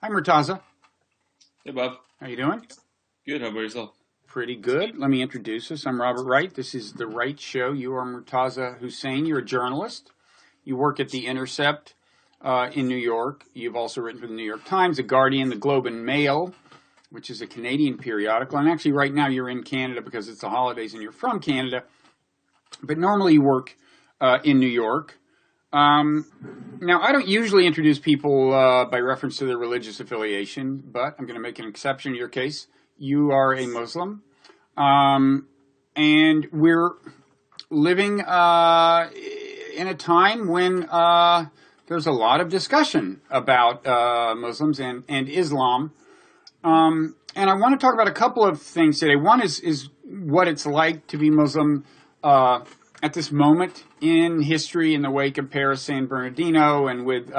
Hi, Murtaza. Hey, Bob. How you doing? Good. How about yourself? Pretty good. Let me introduce us. I'm Robert Wright. This is the Wright Show. You are Murtaza Hussain. You're a journalist. You work at the Intercept in New York. You've also written for the New York Times, The Guardian, The Globe and Mail, which is a Canadian periodical. And actually, right now you're in Canada because it's the holidays and you're from Canada. But normally you work in New York. Now, I don't usually introduce people by reference to their religious affiliation, but I'm going to make an exception in your case. You are a Muslim, and we're living in a time when there's a lot of discussion about Muslims and Islam. And I want to talk about a couple of things today. One is what it's like to be Muslim at this moment in history, in the wake of Paris San Bernardino, and with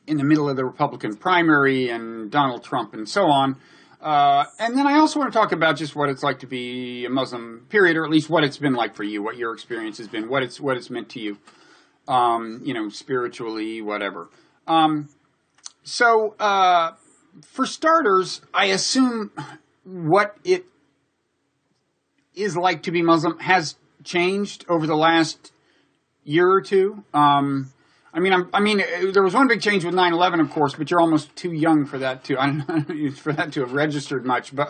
in the middle of the Republican primary and Donald Trump and so on. And then I also want to talk about just what it's like to be a Muslim, period, or at least what it's been like for you, what your experience has been, what it's meant to you, spiritually, whatever. So for starters, I assume what it is like to be Muslim has changed over the last year or two. I mean, there was one big change with 9/11, of course, but you're almost too young for that to for that to have registered much. But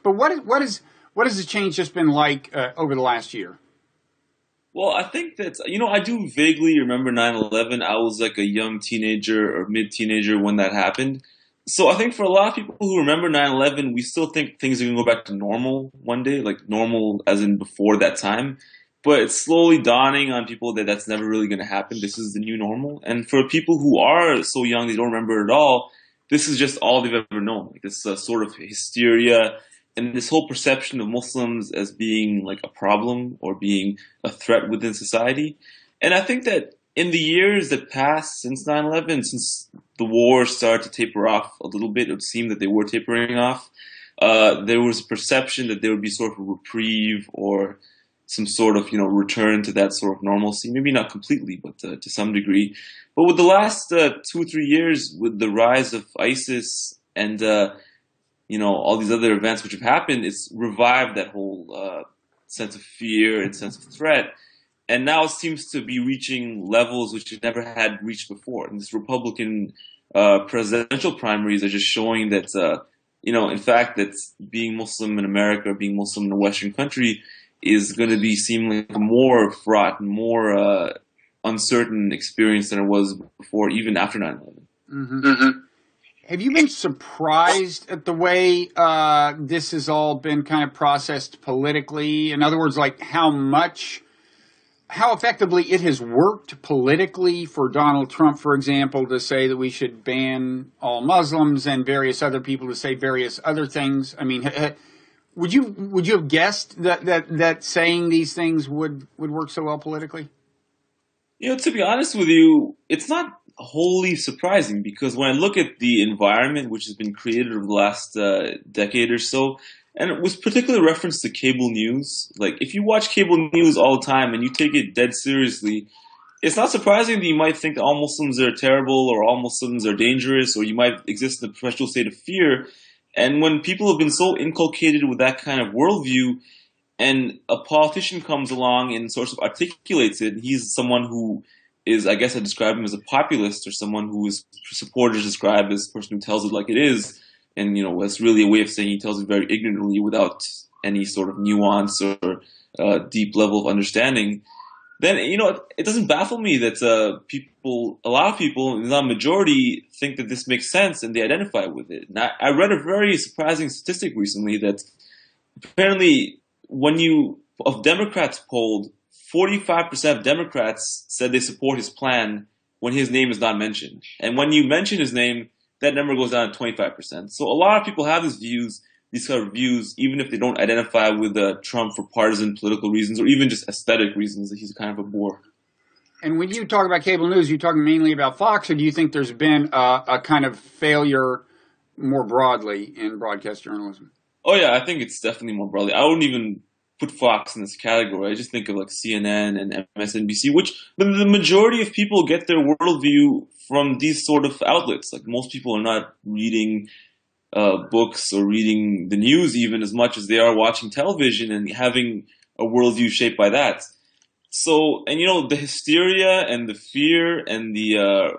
what has the change just been like over the last year? Well, I think that, I do vaguely remember 9/11. I was like a young teenager or mid-teenager when that happened. So I think for a lot of people who remember 9/11, we still think things are going to go back to normal one day, like normal as in before that time. But it's slowly dawning on people that that's never really going to happen. This is the new normal. And for people who are so young they don't remember it at all, this is just all they've ever known. Like this sort of hysteria and this whole perception of Muslims as being like a problem or being a threat within society. And I think that in the years that passed since 9/11, since the war started to taper off a little bit, it seemed that they were tapering off. There was a perception that there would be sort of a reprieve or some sort of return to that sort of normalcy. Maybe not completely, but to some degree. But with the last 2 or 3 years, with the rise of ISIS and all these other events which have happened, it's revived that whole sense of fear and sense of threat. And now it seems to be reaching levels which it never had reached before. And this Republican presidential primaries are just showing that, in fact, that being Muslim in America, being Muslim in a Western country, is going to be seemingly like a more fraught and more uncertain experience than it was before, even after 9/11. Mm-hmm. Mm-hmm. Have you been surprised at the way this has all been kind of processed politically? In other words, like how effectively it has worked politically for Donald Trump, for example, to say that we should ban all Muslims and various other people to say various other things. I mean, would you have guessed that saying these things would work so well politically? To be honest with you, it's not wholly surprising because when I look at the environment which has been created over the last decade or so, and it was particularly referenced to cable news. Like, if you watch cable news all the time and you take it dead seriously, it's not surprising that you might think that all Muslims are terrible or all Muslims are dangerous, or you might exist in a perpetual state of fear. And when people have been so inculcated with that kind of worldview, and a politician comes along and sort of articulates it, he's someone who is, I guess I describe him as a populist, or someone who his supporters describe as a person who tells it like it is. And, that's really a way of saying he tells it very ignorantly without any sort of nuance or deep level of understanding. Then, it doesn't baffle me that a lot of people, not a majority, think that this makes sense and they identify with it. And I read a very surprising statistic recently that apparently of Democrats polled, 45% of Democrats said they support his plan when his name is not mentioned. And when you mention his name, that number goes down to 25%. So a lot of people have these kind of views, even if they don't identify with Trump for partisan political reasons or even just aesthetic reasons that he's kind of a bore. And when you talk about cable news, you're talking mainly about Fox, or do you think there's been a kind of failure more broadly in broadcast journalism? Oh yeah, I think it's definitely more broadly. I wouldn't even put Fox in this category. I just think of like CNN and MSNBC, which the majority of people get their worldview from these sort of outlets. Like most people are not reading books or reading the news even as much as they are watching television and having a worldview shaped by that. So, and the hysteria and the fear and the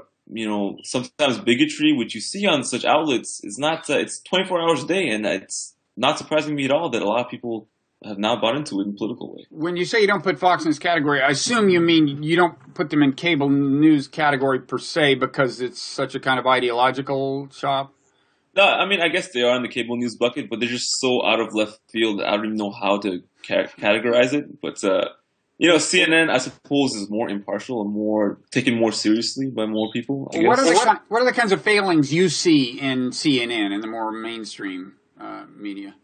sometimes bigotry which you see on such outlets is not. It's 24 hours a day, and it's not surprising me at all that a lot of people have now bought into it in a political way. When you say you don't put Fox in this category, I assume you mean you don't put them in cable news category per se because it's such a kind of ideological shop? No, I mean, I guess they are in the cable news bucket, but they're just so out of left field that I don't even know how to categorize it. But, CNN, I suppose, is more impartial and more taken more seriously by more people, I guess. What are the kinds of failings you see in CNN and the more mainstream media?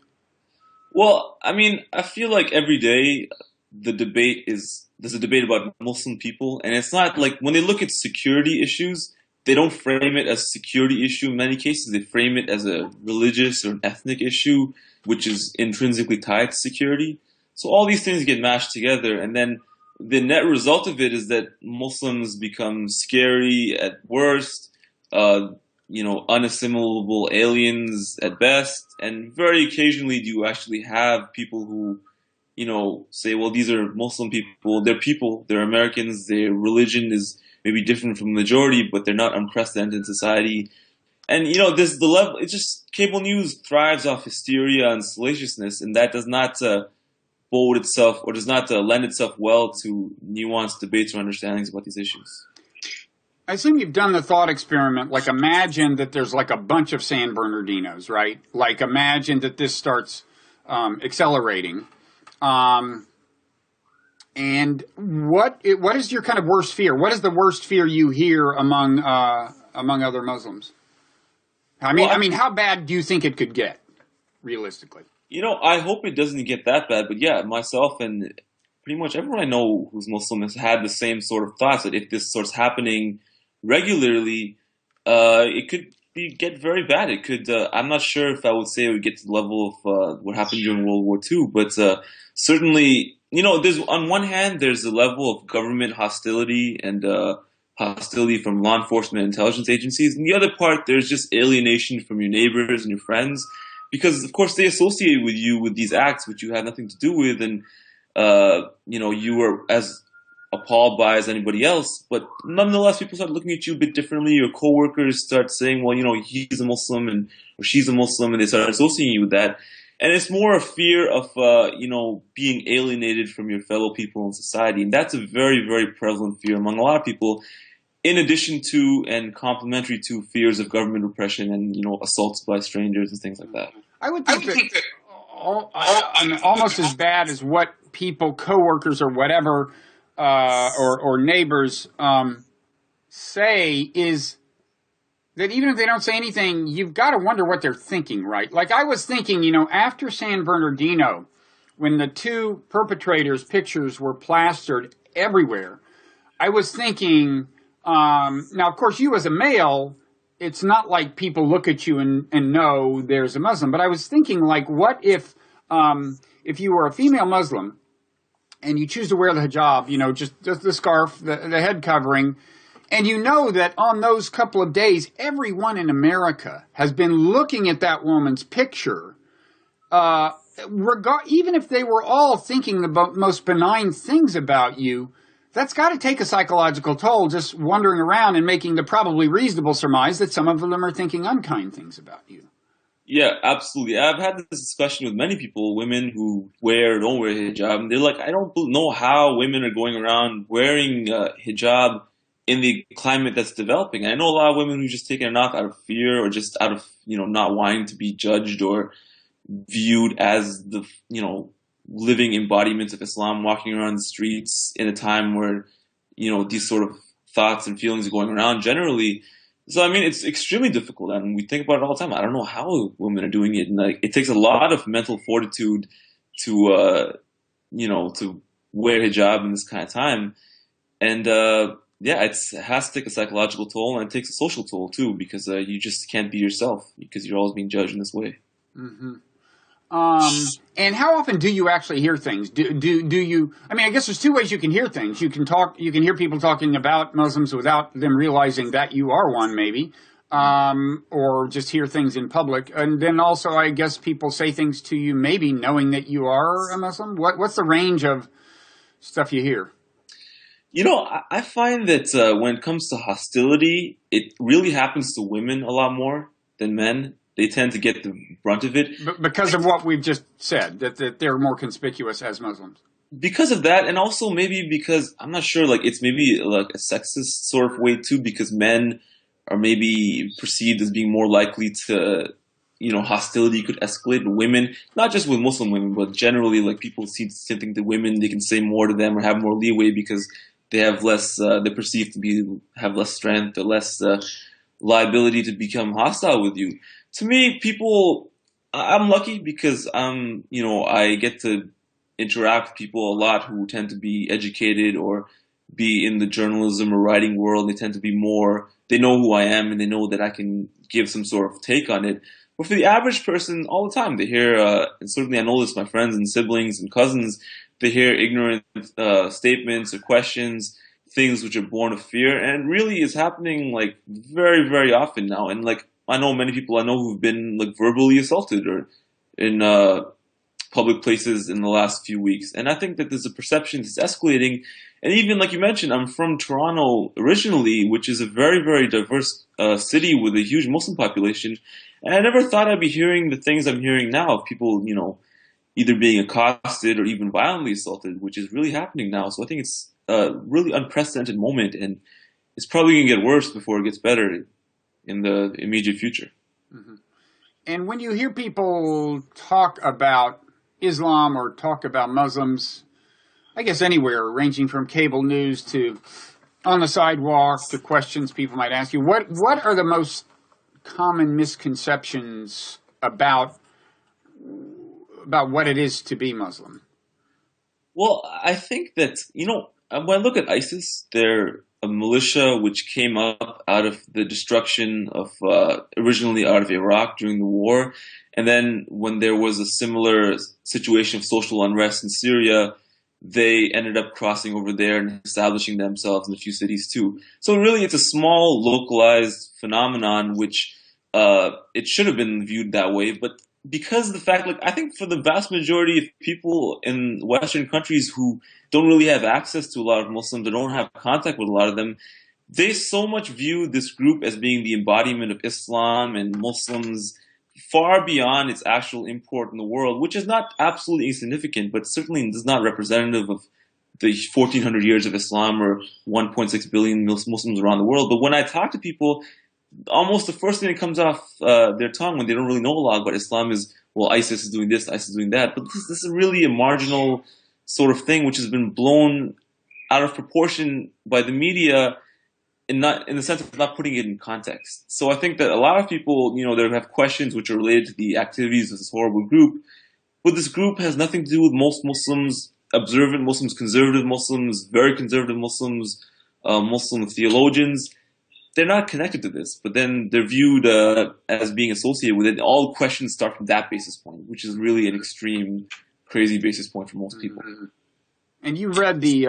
Well, I mean, I feel like every day there's a debate about Muslim people, and it's not like when they look at security issues, they don't frame it as a security issue in many cases. They frame it as a religious or an ethnic issue, which is intrinsically tied to security. So all these things get mashed together, and then the net result of it is that Muslims become scary at worst, unassimilable aliens at best, and very occasionally do you actually have people who, say, well, these are Muslim people, they're Americans, their religion is maybe different from the majority, but they're not unprecedented in society. And, this the level. It's just cable news thrives off hysteria and salaciousness, and that does not bode itself or does not lend itself well to nuanced debates or understandings about these issues. I assume you've done the thought experiment, like imagine that there's like a bunch of San Bernardinos, right? Like imagine that this starts accelerating. And what is your kind of worst fear? What is the worst fear you hear among other Muslims? I mean, how bad do you think it could get, realistically? I hope it doesn't get that bad. But yeah, myself and pretty much everyone I know who's Muslim has had the same sort of thoughts that if this starts happening regularly, it could get very bad. It could. I'm not sure if I would say it would get to the level of what happened during World War II, but certainly. There's on one hand, there's a level of government hostility and hostility from law enforcement and intelligence agencies. And the other part, there's just alienation from your neighbors and your friends because, of course, they associate with you with these acts which you had nothing to do with. And, you were as appalled by as anybody else. But nonetheless, people start looking at you a bit differently. Your coworkers start saying, well, he's a Muslim or she's a Muslim, and they start associating you with that. And it's more a fear of, being alienated from your fellow people in society. And that's a very, very prevalent fear among a lot of people, in addition to and complementary to fears of government repression and, assaults by strangers and things like that. I would think that almost as bad as what people, coworkers or whatever, or neighbors say is that even if they don't say anything, you've got to wonder what they're thinking, right? Like I was thinking, after San Bernardino, when the two perpetrators' pictures were plastered everywhere, I was thinking, now, of course, you as a male, it's not like people look at you and know there's a Muslim. But I was thinking, like, what if you were a female Muslim and you choose to wear the hijab, just the scarf, the head covering, and you know that on those couple of days, everyone in America has been looking at that woman's picture, even if they were all thinking the most benign things about you, that's got to take a psychological toll just wandering around and making the probably reasonable surmise that some of them are thinking unkind things about you. Yeah, absolutely. I've had this discussion with many people, women who wear or don't wear hijab, and they're like, I don't know how women are going around wearing hijab in the climate that's developing. And I know a lot of women who just take it off out of fear or just out of, not wanting to be judged or viewed as the, living embodiments of Islam, walking around the streets in a time where, these sort of thoughts and feelings are going around generally. So, I mean, it's extremely difficult. And we think about it all the time. I don't know how women are doing it. And it takes a lot of mental fortitude to, to wear hijab in this kind of time. And, it has to take a psychological toll, and it takes a social toll too, because you just can't be yourself because you're always being judged in this way. Mm-hmm. And how often do you actually hear things? Do you? I mean, I guess there's two ways you can hear things. You can talk. You can hear people talking about Muslims without them realizing that you are one, maybe, or just hear things in public. And then also, I guess people say things to you, maybe knowing that you are a Muslim. What's the range of stuff you hear? I find that when it comes to hostility, it really happens to women a lot more than men. They tend to get the brunt of it. Because of what we've just said, that they're more conspicuous as Muslims. Because of that, and also maybe because, I'm not sure, like it's maybe like a sexist sort of way too, because men are maybe perceived as being more likely to, hostility could escalate. But women, not just with Muslim women, but generally, like people seem to think that women, they can say more to them or have more leeway because they have less, they're perceived to have less strength or less liability to become hostile with you. To me, I'm lucky because I get to interact with people a lot who tend to be educated or be in the journalism or writing world. They tend to be they know who I am and they know that I can give some sort of take on it. But for the average person, all the time, they hear, and certainly I know this, my friends and siblings and cousins, they hear ignorant statements or questions, things which are born of fear, and really is happening like very, very often now. And like I know many people I know who've been like verbally assaulted or in public places in the last few weeks. And I think that there's a perception that's escalating. And even like you mentioned, I'm from Toronto originally, which is a very, very diverse city with a huge Muslim population. And I never thought I'd be hearing the things I'm hearing now of people, either being accosted or even violently assaulted, which is really happening now. So I think it's a really unprecedented moment, and it's probably going to get worse before it gets better in the immediate future. Mm-hmm. And when you hear people talk about Islam or talk about Muslims, I guess anywhere, ranging from cable news to on the sidewalk to questions people might ask you, what are the most common misconceptions about what it is to be Muslim? Well, I think that, when I look at ISIS, they're a militia which came up out of the destruction of, originally out of Iraq during the war. And then when there was a similar situation of social unrest in Syria, they ended up crossing over there and establishing themselves in a few cities too. So really it's a small localized phenomenon, which it should have been viewed that way. But because of the fact, like I think for the vast majority of people in Western countries who don't really have access to a lot of Muslims, or don't have contact with a lot of them, they so much view this group as being the embodiment of Islam and Muslims far beyond its actual import in the world, which is not absolutely insignificant, but certainly is not representative of the 1400 years of Islam or 1.6 billion Muslims around the world. But when I talk to people, almost the first thing that comes off their tongue when they don't really know a lot about Islam is, well, ISIS is doing this, ISIS is doing that. But this is really a marginal sort of thing which has been blown out of proportion by the media, in the sense of not putting it in context. So I think that a lot of people, they have questions which are related to the activities of this horrible group. But this group has nothing to do with most Muslims, observant Muslims, conservative Muslims, very conservative Muslims, Muslim theologians. They're not connected to this, but then they're viewed as being associated with it. All questions start from that basis point, which is really an extreme, crazy basis point for most people. Mm-hmm. And you read the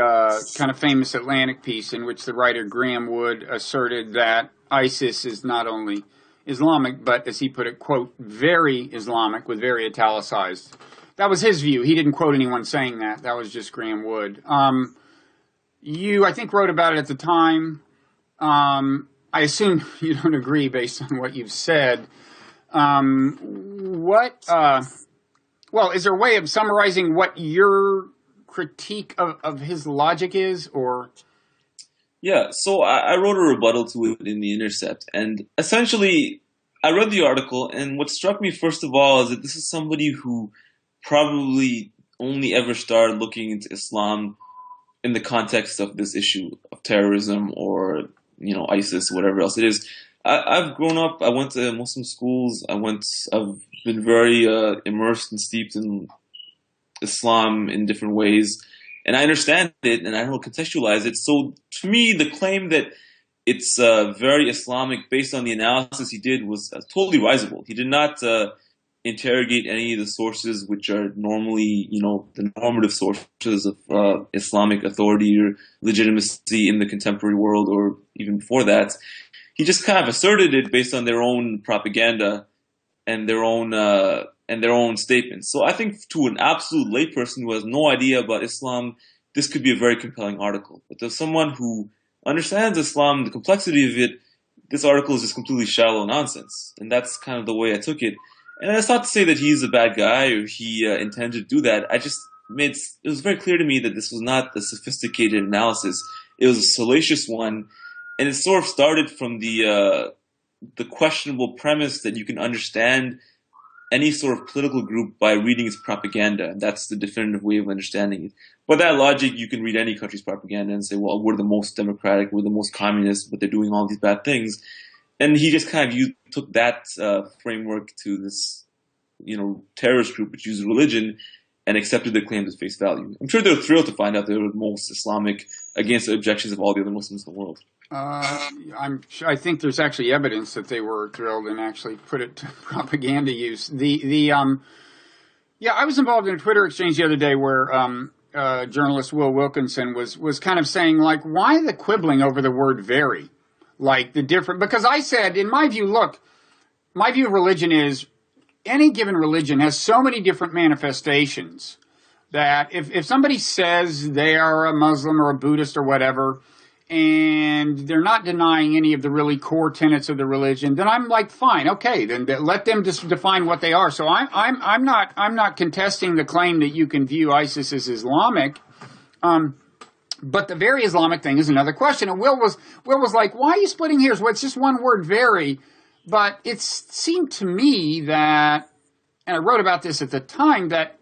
kind of famous Atlantic piece in which the writer Graham Wood asserted that ISIS is not only Islamic, but, as he put it, quote, very Islamic, with very italicized. That was his view. He didn't quote anyone saying that. That was just Graham Wood. You, I think, wrote about it at the time. I assume you don't agree based on what you've said. Well, is there a way of summarizing what your critique of his logic is, or? Yeah, so I wrote a rebuttal to it in the Intercept, and essentially I read the article, and what struck me first of all is that this is somebody who probably only ever started looking into Islam in the context of this issue of terrorism or ISIS, whatever else it is. I've grown up. I went to Muslim schools. I've been very immersed and steeped in Islam in different ways, and I understand it, and I don't contextualize it. So to me, the claim that it's very Islamic based on the analysis he did was totally risible. He did not interrogate any of the sources which are normally, the normative sources of Islamic authority or legitimacy in the contemporary world or even before that. He just kind of asserted it based on their own propaganda and their own statements. So I think to an absolute layperson who has no idea about Islam, this could be a very compelling article. But to someone who understands Islam, the complexity of it, this article is just completely shallow nonsense. And that's kind of the way I took it. And that's not to say that he's a bad guy or he intended to do that. It was very clear to me that this was not a sophisticated analysis. It was a salacious one, and it sort of started from the questionable premise that you can understand any sort of political group by reading its propaganda. And that's the definitive way of understanding it. By that logic, you can read any country's propaganda and say, well, we're the most democratic, we're the most communist, but they're doing all these bad things. And he just kind of took that framework to this, terrorist group which used religion and accepted their claims at face value. I'm sure they're thrilled to find out they were the most Islamic against the objections of all the other Muslims in the world. I think there's actually evidence that they were thrilled and actually put it to propaganda use. I was involved in a Twitter exchange the other day where journalist Will Wilkinson was kind of saying, like, why the quibbling over the word "very"? Like because I said, in my view, look, my view of religion is any given religion has so many different manifestations that if somebody says they are a Muslim or a Buddhist or whatever, and they're not denying any of the really core tenets of the religion, then I'm like, fine, okay, then let them just define what they are. So I'm not contesting the claim that you can view ISIS as Islamic. But the very Islamic thing is another question. And Will was like, why are you splitting hairs? Well, it's just one word, very. But it seemed to me that, and I wrote about this at the time, that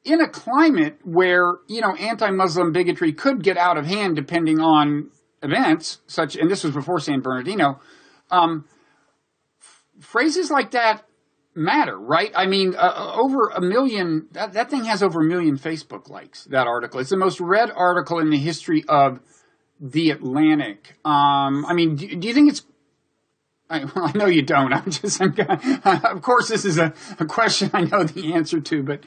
in a climate where, anti-Muslim bigotry could get out of hand depending on events, and this was before San Bernardino, phrases like that matter, right? I mean, over 1 million, that thing has over 1 million Facebook likes, that article. It's the most read article in the history of The Atlantic. Do you think it's, I know you don't. Of course, this is a question I know the answer to, but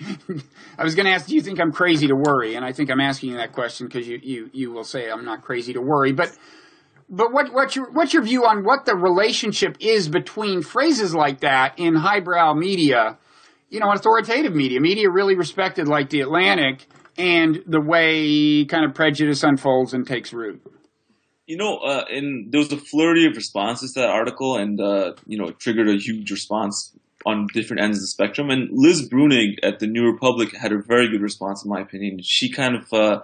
I was going to ask, do you think I'm crazy to worry? And I think I'm asking you that question because you will say I'm not crazy to worry. But what's your view on what the relationship is between phrases like that in highbrow media, authoritative media really respected like The Atlantic, and the way kind of prejudice unfolds and takes root? And there was a flurry of responses to that article, and it triggered a huge response on different ends of the spectrum. And Liz Bruenig at the New Republic had a very good response, in my opinion. She kind of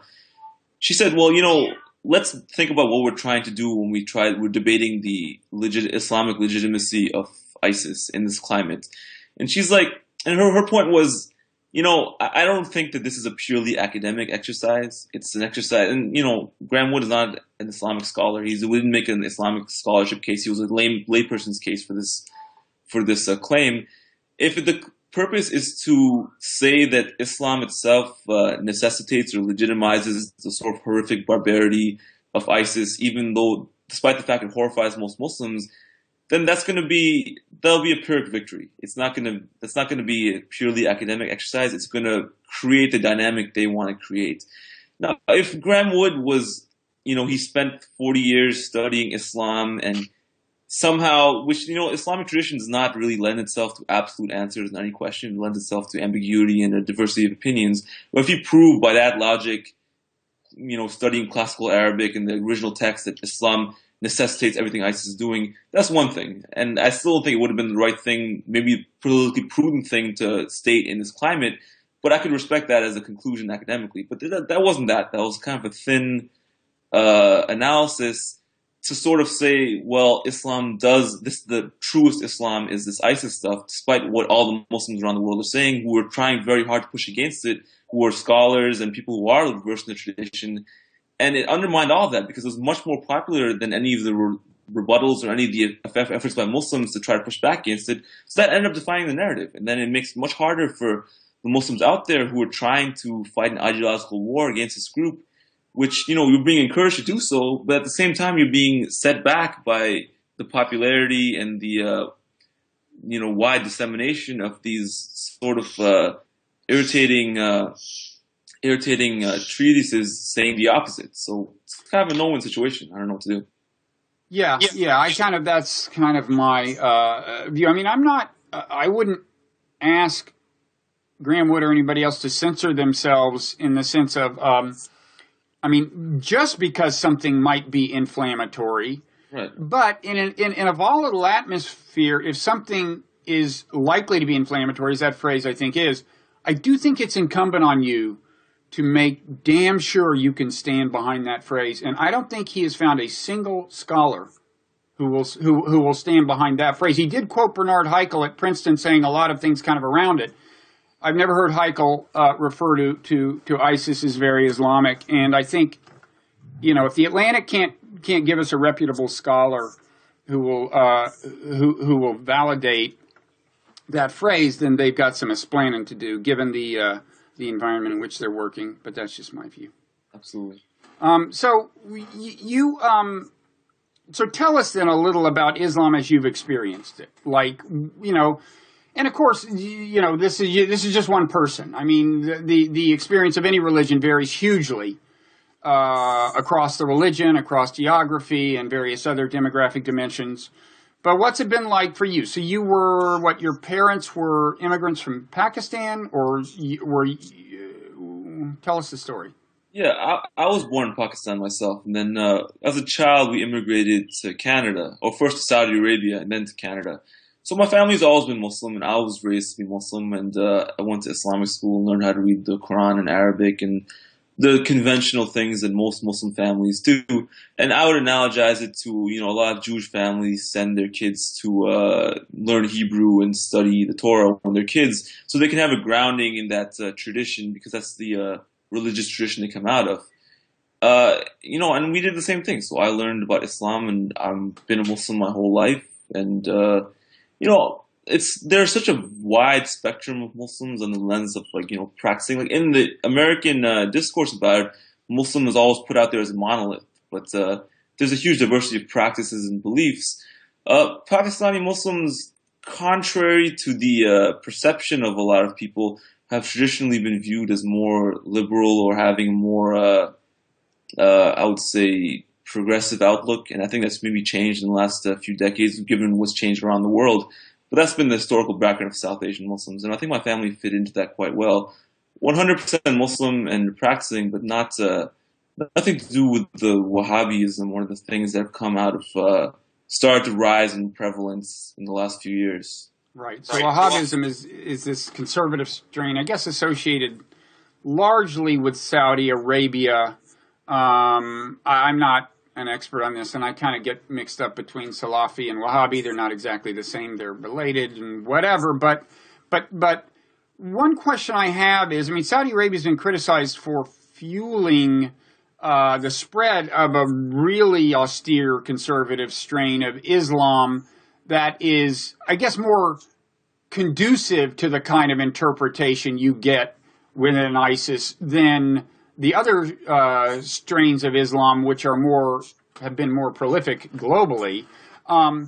she said, well, let's think about what we're trying to do when we're debating the Islamic legitimacy of ISIS in this climate. And she's like, and her point was, I don't think that this is a purely academic exercise. It's an exercise, and Graham Wood is not an Islamic scholar. He didn't make an Islamic scholarship case. He was a layperson's case for this claim. If the purpose is to say that Islam itself necessitates or legitimizes the sort of horrific barbarity of ISIS, even though, despite the fact it horrifies most Muslims, then that'll be a Pyrrhic victory. That's not going to be a purely academic exercise. It's going to create the dynamic they want to create. Now, if Graham Wood was, he spent 40 years studying Islam and somehow, which, Islamic tradition does not really lend itself to absolute answers in any question. It lends itself to ambiguity and a diversity of opinions. But if you prove by that logic, studying classical Arabic and the original text that Islam necessitates everything ISIS is doing, that's one thing. And I still think it would have been the right thing, maybe politically prudent thing to state in this climate, but I could respect that as a conclusion academically. But that wasn't that. That was kind of a thin analysis to sort of say, well, Islam does this, the truest Islam is this ISIS stuff, despite what all the Muslims around the world are saying, who are trying very hard to push against it, who are scholars and people who are versed in the tradition. And it undermined all of that because it was much more popular than any of the rebuttals or any of the efforts by Muslims to try to push back against it. So that ended up defining the narrative. And then it makes it much harder for the Muslims out there who are trying to fight an ideological war against this group, which, you're being encouraged to do so, but at the same time, you're being set back by the popularity and the wide dissemination of these sort of irritating treatises saying the opposite. So it's kind of a no-win situation. I don't know what to do. Yeah. That's kind of my view. I mean, I wouldn't ask Graham Wood or anybody else to censor themselves in the sense of, just because something might be inflammatory, right? But in a volatile atmosphere, if something is likely to be inflammatory, as that phrase I think is, I do think it's incumbent on you to make damn sure you can stand behind that phrase. And I don't think he has found a single scholar who will stand behind that phrase. He did quote Bernard Haeckel at Princeton saying a lot of things kind of around it. I've never heard Haeckel refer to ISIS as very Islamic, and I think, if the Atlantic can't give us a reputable scholar who will validate that phrase, then they've got some explaining to do, given the environment in which they're working. But that's just my view. Absolutely. So tell us then a little about Islam as you've experienced it, and of course, this is just one person. I mean, the experience of any religion varies hugely across the religion, across geography, and various other demographic dimensions. But what's it been like for you? So you were, your parents were immigrants from Pakistan, or tell us the story. Yeah, I was born in Pakistan myself, and then as a child we immigrated to Canada, or first to Saudi Arabia and then to Canada. So my family's always been Muslim, and I was raised to be Muslim, and I went to Islamic school and learned how to read the Quran in Arabic and the conventional things that most Muslim families do. And I would analogize it to, a lot of Jewish families send their kids to learn Hebrew and study the Torah when they're kids, so they can have a grounding in that tradition, because that's the religious tradition they come out of. And we did the same thing. So I learned about Islam, and I've been a Muslim my whole life, and there's such a wide spectrum of Muslims on the lens of practicing. Like in the American discourse about it, Muslim is always put out there as a monolith, but there's a huge diversity of practices and beliefs. Pakistani Muslims, contrary to the perception of a lot of people, have traditionally been viewed as more liberal or having more, I would say, progressive outlook, and I think that's maybe changed in the last few decades, given what's changed around the world. But that's been the historical background of South Asian Muslims, and I think my family fit into that quite well. 100% Muslim and practicing, but nothing to do with the Wahhabism, one of the things that have come out of started to rise in prevalence in the last few years. Right. So Wahhabism is this conservative strain, I guess, associated largely with Saudi Arabia. I'm not an expert on this, and I kind of get mixed up between Salafi and Wahhabi. They're not exactly the same. They're related and whatever. But one question I have is, Saudi Arabia has been criticized for fueling the spread of a really austere conservative strain of Islam that is, I guess, more conducive to the kind of interpretation you get within ISIS than the other strains of Islam, which have been more prolific globally. Are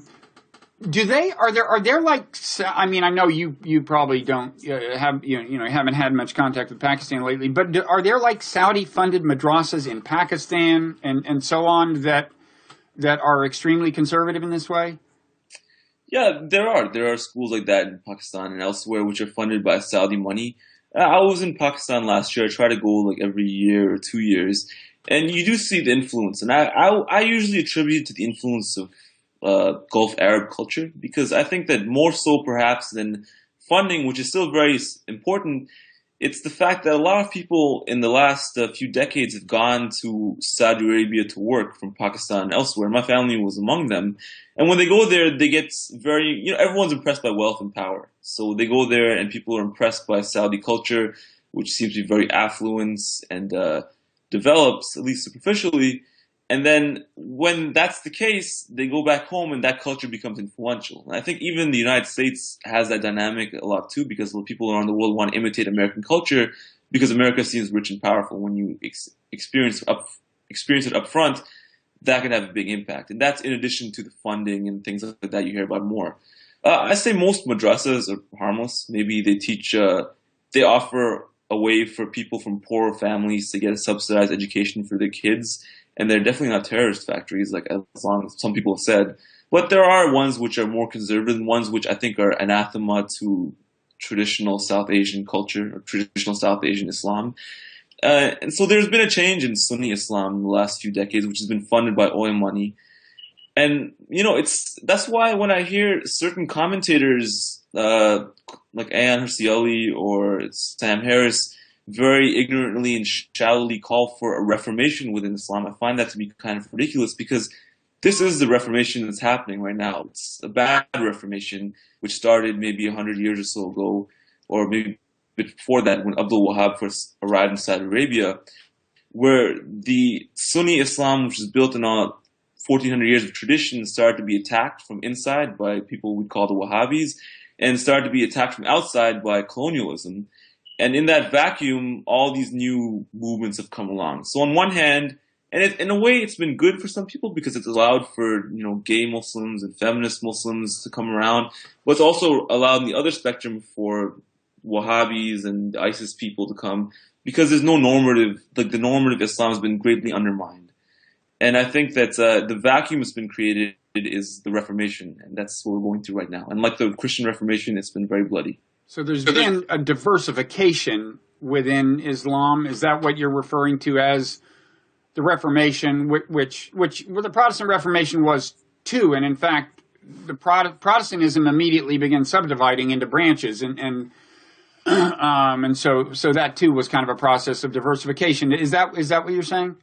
there like, I know you probably don't haven't had much contact with Pakistan lately, but are there like Saudi funded madrasas in Pakistan and so on that are extremely conservative in this way? Yeah, there are schools like that in Pakistan and elsewhere which are funded by Saudi money. I was in Pakistan last year. I try to go like every year or 2 years, and you do see the influence. And I usually attribute it to the influence of Gulf Arab culture, because I think that more so perhaps than funding, which is still very important, it's the fact that a lot of people in the last few decades have gone to Saudi Arabia to work from Pakistan and elsewhere. My family was among them. And when they go there, they get everyone's impressed by wealth and power. So they go there and people are impressed by Saudi culture, which seems to be very affluent and develops, at least superficially. And then when that's the case, they go back home and that culture becomes influential. And I think even the United States has that dynamic a lot too, because people around the world want to imitate American culture because America seems rich and powerful. When you experience it up front, that can have a big impact. And that's in addition to the funding and things like that you hear about more. I say most madrasas are harmless. Maybe they teach, they offer a way for people from poorer families to get a subsidized education for their kids, and they're definitely not terrorist factories, like as long as some people have said. But there are ones which are more conservative, and ones which I think are anathema to traditional South Asian culture or traditional South Asian Islam. And so there's been a change in Sunni Islam in the last few decades, which has been funded by oil money. And that's why when I hear certain commentators like Ayan Hirsi or Sam Harris very ignorantly and shallowly call for a reformation within Islam, I find that to be kind of ridiculous because this is the reformation that's happening right now. It's a bad reformation, which started maybe 100 years or so ago, or maybe before that when Abdul Wahab first arrived in Saudi Arabia, where the Sunni Islam, which is built on 1,400 years of tradition, started to be attacked from inside by people we call the Wahhabis, and started to be attacked from outside by colonialism. And in that vacuum, all these new movements have come along. So on one hand, and in a way, it's been good for some people because it's allowed for gay Muslims and feminist Muslims to come around, but it's also allowed the other spectrum for Wahhabis and ISIS people to come because there's no normative, like the normative Islam has been greatly undermined. And I think that the vacuum that's been created is the Reformation, and that's what we're going through right now. And like the Christian Reformation, it's been very bloody. So there's been a diversification within Islam. Is that what you're referring to as the Reformation, which the Protestant Reformation was too? And in fact, the Protestantism immediately began subdividing into branches, and so that too was kind of a process of diversification. Is that what you're saying?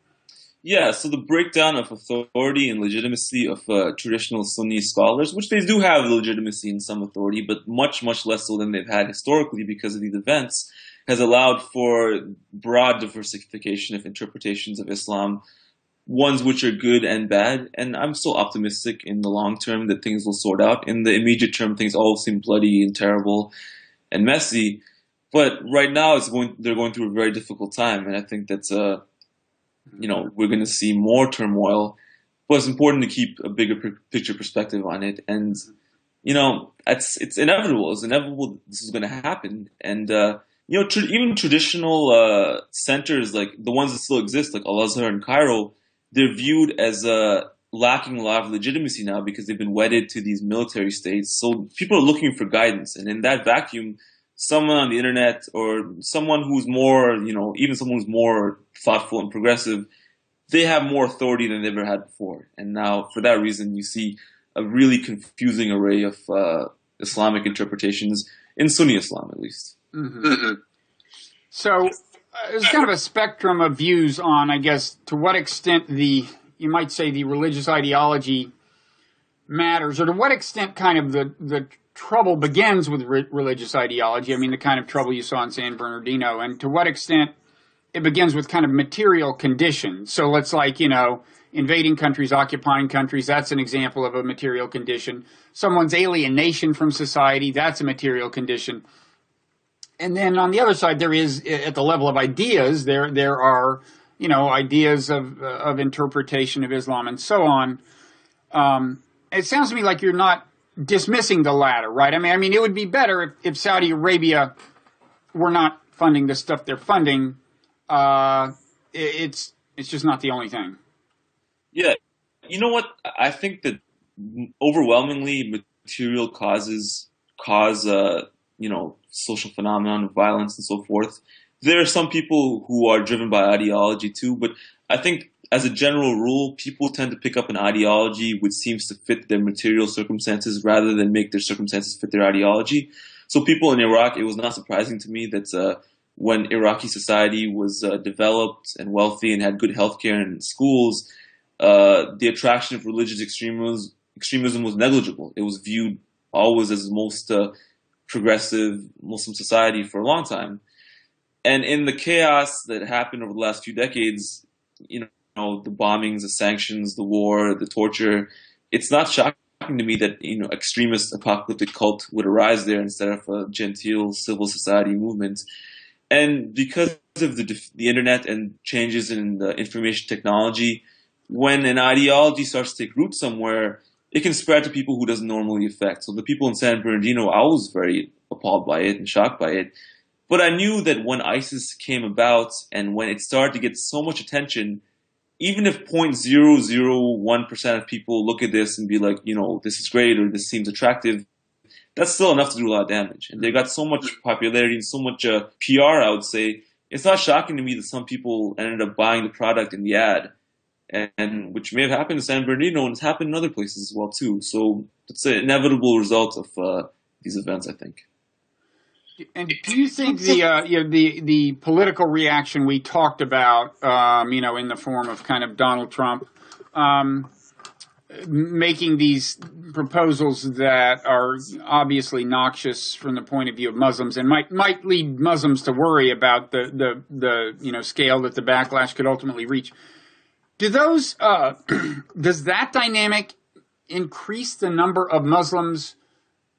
Yeah, so the breakdown of authority and legitimacy of traditional Sunni scholars, which they do have legitimacy and some authority, but much, much less so than they've had historically because of these events, has allowed for broad diversification of interpretations of Islam, ones which are good and bad. And I'm still optimistic in the long term that things will sort out. In the immediate term, things all seem bloody and terrible and messy. But right now, they're going through a very difficult time, and I think that's we're going to see more turmoil, but it's important to keep a bigger picture perspective on it. And, it's inevitable. It's inevitable this is going to happen. And, even traditional centers, like the ones that still exist, like Al-Azhar in Cairo, they're viewed as lacking a lot of legitimacy now because they've been wedded to these military states. So people are looking for guidance. And in that vacuum, someone on the internet or someone who's more, even someone who's more thoughtful and progressive, they have more authority than they've ever had before. And now, for that reason, you see a really confusing array of Islamic interpretations in Sunni Islam, at least. Mm-hmm. Mm-hmm. So there's kind of a spectrum of views on, I guess, to what extent you might say the religious ideology matters, or to what extent kind of the trouble begins with religious ideology. I mean, the kind of trouble you saw in San Bernardino, and to what extent it begins with kind of material conditions. So let's invading countries, occupying countries, that's an example of a material condition. Someone's alienation from society, that's a material condition. And then on the other side, there is, at the level of ideas, there are, ideas of interpretation of Islam and so on. It sounds to me like you're not dismissing the latter, right? I mean, it would be better if Saudi Arabia were not funding the stuff they're funding. It's just not the only thing. Yeah, you know what? I think that overwhelmingly material causes cause social phenomenon of violence and so forth. There are some people who are driven by ideology too, but I think as a general rule, people tend to pick up an ideology which seems to fit their material circumstances rather than make their circumstances fit their ideology. So people in Iraq, it was not surprising to me that when Iraqi society was developed and wealthy and had good healthcare and schools, the attraction of religious extremism was negligible. It was viewed always as the most progressive Muslim society for a long time. And in the chaos that happened over the last few decades, the bombings, the sanctions, the war, the torture, it's not shocking to me that, extremist apocalyptic cult would arise there instead of a genteel civil society movement. And because of the internet and changes in the information technology, when an ideology starts to take root somewhere, it can spread to people who doesn't normally affect. So the people in San Bernardino, I was very appalled by it and shocked by it. But I knew that when ISIS came about and when it started to get so much attention, even if 0.001% of people look at this and be like, this is great or this seems attractive, that's still enough to do a lot of damage. And they got so much popularity and so much PR, I would say. It's not shocking to me that some people ended up buying the product in the ad, and which may have happened in San Bernardino and it's happened in other places as well too. So it's an inevitable result of these events, I think. And do you think the political reaction we talked about, in the form of kind of Donald Trump making these proposals that are obviously noxious from the point of view of Muslims and might lead Muslims to worry about the scale that the backlash could ultimately reach? Does that dynamic increase the number of Muslims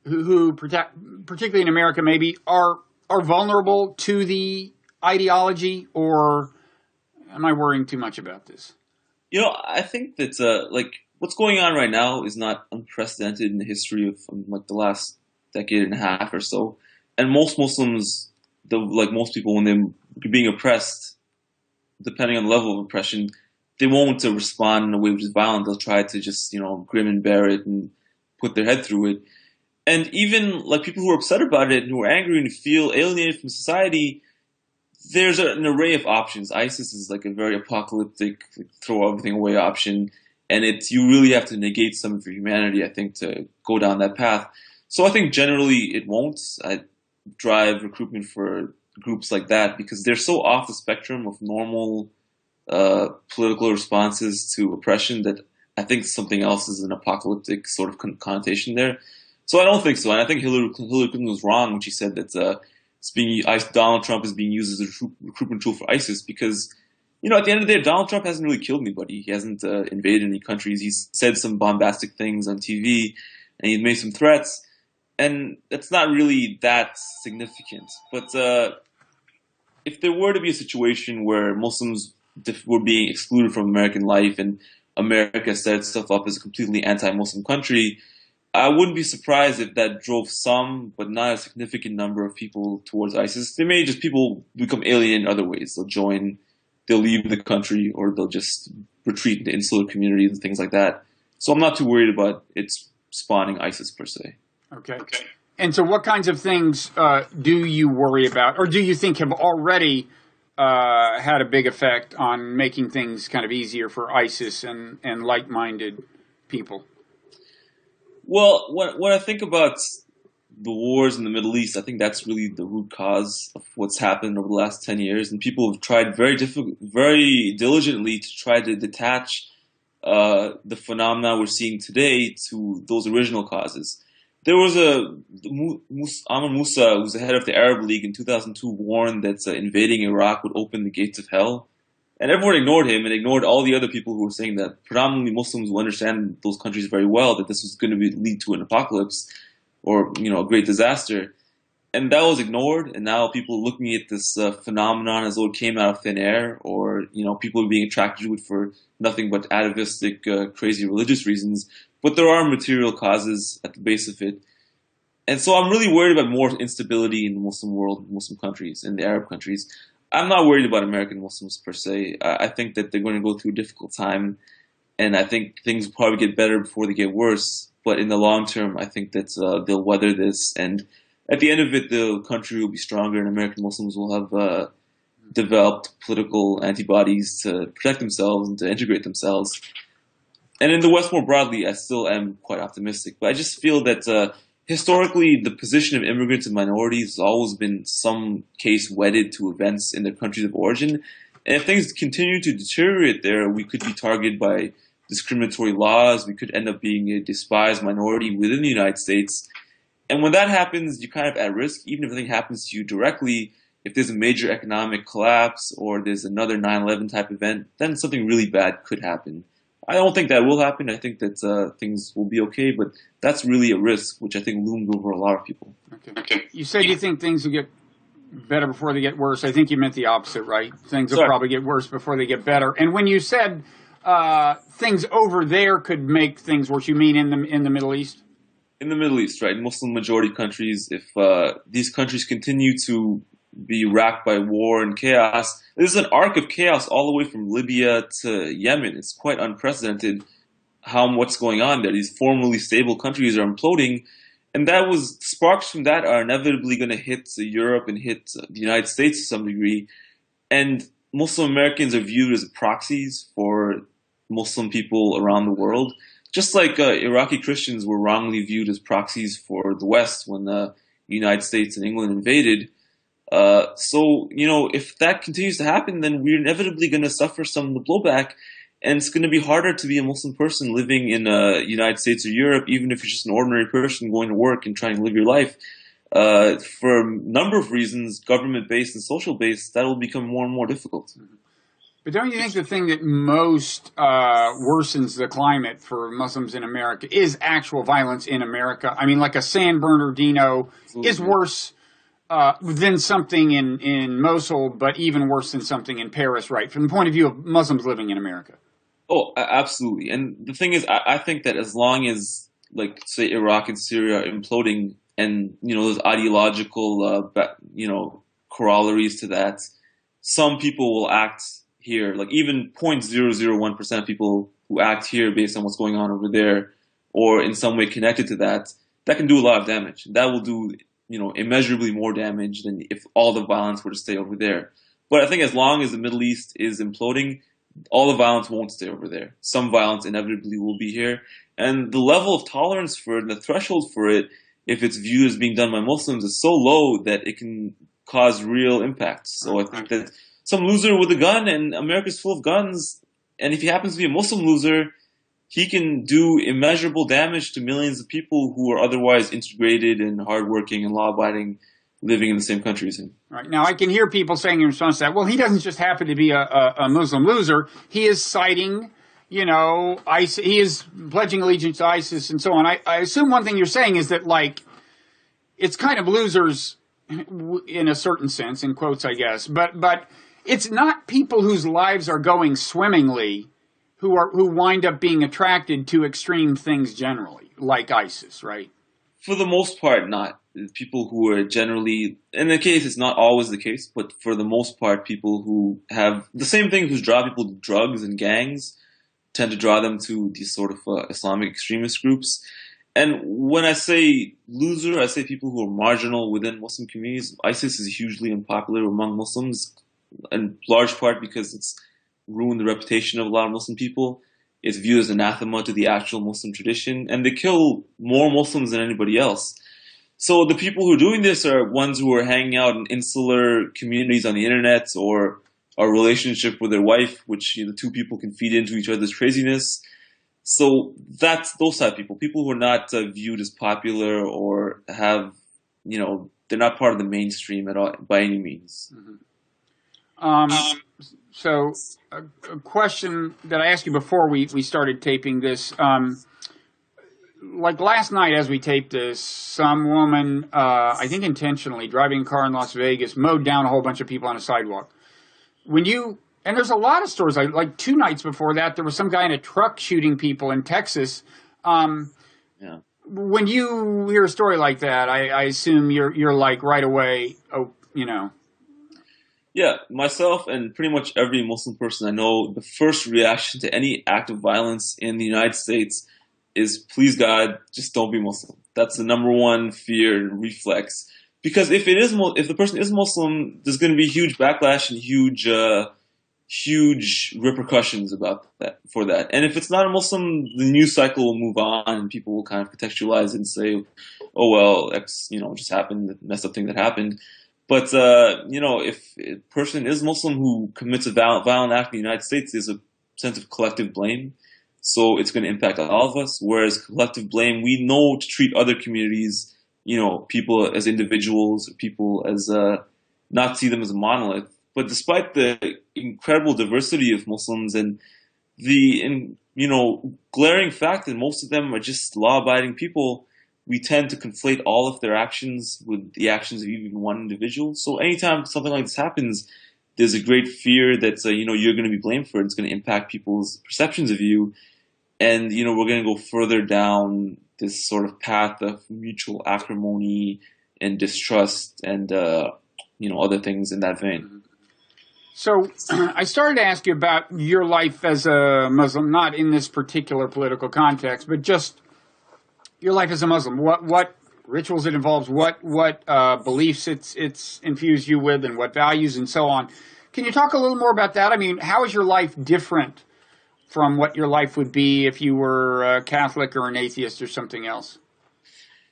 who particularly in America, maybe are vulnerable to the ideology, or am I worrying too much about this? I think that what's going on right now is not unprecedented in the history of the last decade and a half or so. And most Muslims, like most people, when they're being oppressed, depending on the level of oppression, they won't respond in a way which is violent. They'll try to just grin and bear it and put their head through it. And even people who are upset about it and who are angry and feel alienated from society, there's an array of options. ISIS is a very apocalyptic, throw everything away option. And you really have to negate some of your humanity, I think, to go down that path. So I think generally it won't drive recruitment for groups like that because they're so off the spectrum of normal political responses to oppression that I think something else is an apocalyptic sort of connotation there. So I don't think so. And I think Hillary Clinton was wrong when she said that Donald Trump is being used as a recruitment tool for ISIS because, at the end of the day, Donald Trump hasn't really killed anybody. He hasn't invaded any countries. He's said some bombastic things on TV and he's made some threats. And that's not really that significant. But if there were to be a situation where Muslims were being excluded from American life and America set itself up as a completely anti-Muslim country, I wouldn't be surprised if that drove some, but not a significant number of people towards ISIS. They may just people become alien in other ways. They'll leave the country or they'll just retreat into insular communities and things like that. So I'm not too worried about it spawning ISIS per se. Okay. And so what kinds of things do you worry about or do you think have already had a big effect on making things kind of easier for ISIS and like-minded people? Well, when I think about the wars in the Middle East, I think that's really the root cause of what's happened over the last 10 years. And people have tried very diligently to try to detach the phenomena we're seeing today to those original causes. There was Amr Moussa, who's the head of the Arab League in 2002, warned that invading Iraq would open the gates of hell. And everyone ignored him and ignored all the other people who were saying that predominantly Muslims who understand those countries very well, that this was going to lead to an apocalypse or, a great disaster. And that was ignored. And now people are looking at this phenomenon as though it came out of thin air or, people are being attracted to it for nothing but atavistic, crazy religious reasons. But there are material causes at the base of it. And so I'm really worried about more instability in the Muslim world, Muslim countries, in the Arab countries. I'm not worried about American Muslims per se. I think that they're going to go through a difficult time, and I think things will probably get better before they get worse. But in the long term, I think that they'll weather this, and at the end of it, the country will be stronger, and American Muslims will have developed political antibodies to protect themselves and to integrate themselves. And in the West more broadly, I still am quite optimistic. But I just feel that historically, the position of immigrants and minorities has always been some case wedded to events in their countries of origin. And if things continue to deteriorate there, we could be targeted by discriminatory laws. We could end up being a despised minority within the United States. And when that happens, you're kind of at risk. Even if anything happens to you directly, if there's a major economic collapse or there's another 9/11 type event, then something really bad could happen. I don't think that will happen. I think that things will be okay, but that's really a risk, which I think looms over a lot of people. Okay. You said you think things will get better before they get worse. I think you meant the opposite, right? Things will probably get worse before they get better. And when you said things over there could make things worse. You mean in the Middle East? In the Middle East, right? Muslim majority countries, if these countries continue to be racked by war and chaos, this is an arc of chaos all the way from Libya to Yemen. It's quite unprecedented what's going on there. These formerly stable countries are imploding, and sparks from that are inevitably going to hit Europe and hit the United States to some degree. And Muslim Americans are viewed as proxies for Muslim people around the world. Just like Iraqi Christians were wrongly viewed as proxies for the West when the United States and England invaded. So, if that continues to happen, then we're inevitably going to suffer some of the blowback. And it's going to be harder to be a Muslim person living in the United States or Europe, even if you're just an ordinary person going to work and trying to live your life. For a number of reasons, government-based and social-based, that will become more and more difficult. But don't you think the thing that most worsens the climate for Muslims in America is actual violence in America? I mean, like a San Bernardino is worse than something in Mosul, but even worse than something in Paris, right? From the point of view of Muslims living in America. Oh, absolutely. And the thing is, I think that as long as, like, say, Iraq and Syria are imploding and, those ideological, corollaries to that, some people will act here, like even 0.001% of people who act here based on what's going on over there or in some way connected to that can do a lot of damage. That will do, immeasurably more damage than if all the violence were to stay over there. But I think as long as the Middle East is imploding, all the violence won't stay over there. Some violence inevitably will be here. And the level of tolerance for it and the threshold for it, if it's viewed as being done by Muslims, is so low that it can cause real impact. So I think that some loser with a gun, and America's full of guns, and if he happens to be a Muslim loser, he can do immeasurable damage to millions of people who are otherwise integrated and hardworking and law-abiding, living in the same country as him. Right. Now, I can hear people saying in response to that, well, he doesn't just happen to be a Muslim loser. He is citing, ISIS, he is pledging allegiance to ISIS and so on. I assume one thing you're saying is that, like, it's kind of losers in a certain sense, in quotes, I guess, but it's not people whose lives are going swimmingly who wind up being attracted to extreme things generally, like ISIS, right? For the most part, not. People who are generally, in the case, it's not always the case, but for the most part, people who have the same things which draw people to drugs and gangs tend to draw them to these sort of Islamic extremist groups. And when I say loser, I say people who are marginal within Muslim communities. ISIS is hugely unpopular among Muslims, in large part because it's ruined the reputation of a lot of Muslim people. It's viewed as anathema to the actual Muslim tradition, and they kill more Muslims than anybody else. So the people who are doing this are ones who are hanging out in insular communities on the internet, or a relationship with their wife, which the two people can feed into each other's craziness. So that's those type of people who are not viewed as popular or have, they're not part of the mainstream at all by any means. Mm-hmm. So a question that I asked you before we started taping this, like last night as we taped this, some woman, I think intentionally, driving a car in Las Vegas, mowed down a whole bunch of people on a sidewalk. And there's a lot of stories, like 2 nights before that, there was some guy in a truck shooting people in Texas. Yeah. When you hear a story like that, I assume you're like right away, Yeah, myself and pretty much every Muslim person I know, the first reaction to any act of violence in the United States is, please God, just don't be Muslim. That's the number one fear and reflex. Because if the person is Muslim, there's going to be huge backlash and huge repercussions for that. And if it's not a Muslim, the news cycle will move on and people will kind of contextualize it and say, oh, well, X, just happened, the messed up thing that happened. But, if a person is Muslim who commits a violent act in the United States, there's a sense of collective blame. So it's going to impact all of us. Whereas collective blame, we know to treat other communities, people as individuals, people as not see them as a monolith. But despite the incredible diversity of Muslims and the glaring fact that most of them are just law-abiding people, we tend to conflate all of their actions with the actions of even one individual. So anytime something like this happens, there's a great fear that you're going to be blamed for it. It's going to impact people's perceptions of you, and we're going to go further down this sort of path of mutual acrimony and distrust and other things in that vein. So I started to ask you about your life as a Muslim, not in this particular political context, but just your life as a Muslim. What rituals it involves, what beliefs it's infused you with, and what values and so on. Can you talk a little more about that? I mean, how is your life different from what your life would be if you were Catholic or an atheist or something else?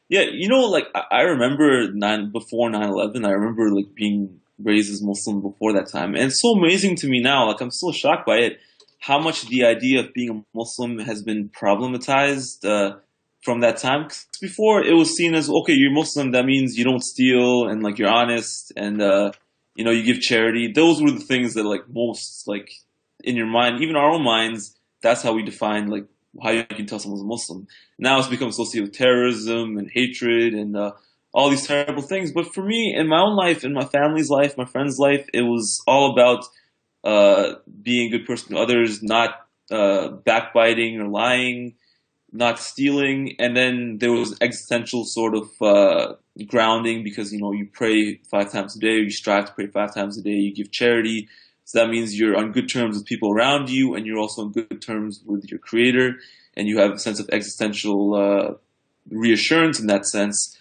Yeah, like I remember before 9/11, I remember like being raised as Muslim before that time. And it's so amazing to me now, like I'm so shocked by it, how much the idea of being a Muslim has been problematized from that time. 'Cause before it was seen as, okay, you're Muslim, that means you don't steal and like you're honest and you give charity. Those were the things that like most like in your mind, even our own minds, that's how we define like how you can tell someone's a Muslim. Now it's become associated with terrorism and hatred and all these terrible things. But for me, in my own life, in my family's life, my friend's life, it was all about being a good person to others, not backbiting or lying, not stealing. And then there was existential sort of grounding because, you pray 5 times a day, or you strive to pray 5 times a day, you give charity. So that means you're on good terms with people around you, and you're also on good terms with your creator, and you have a sense of existential reassurance in that sense.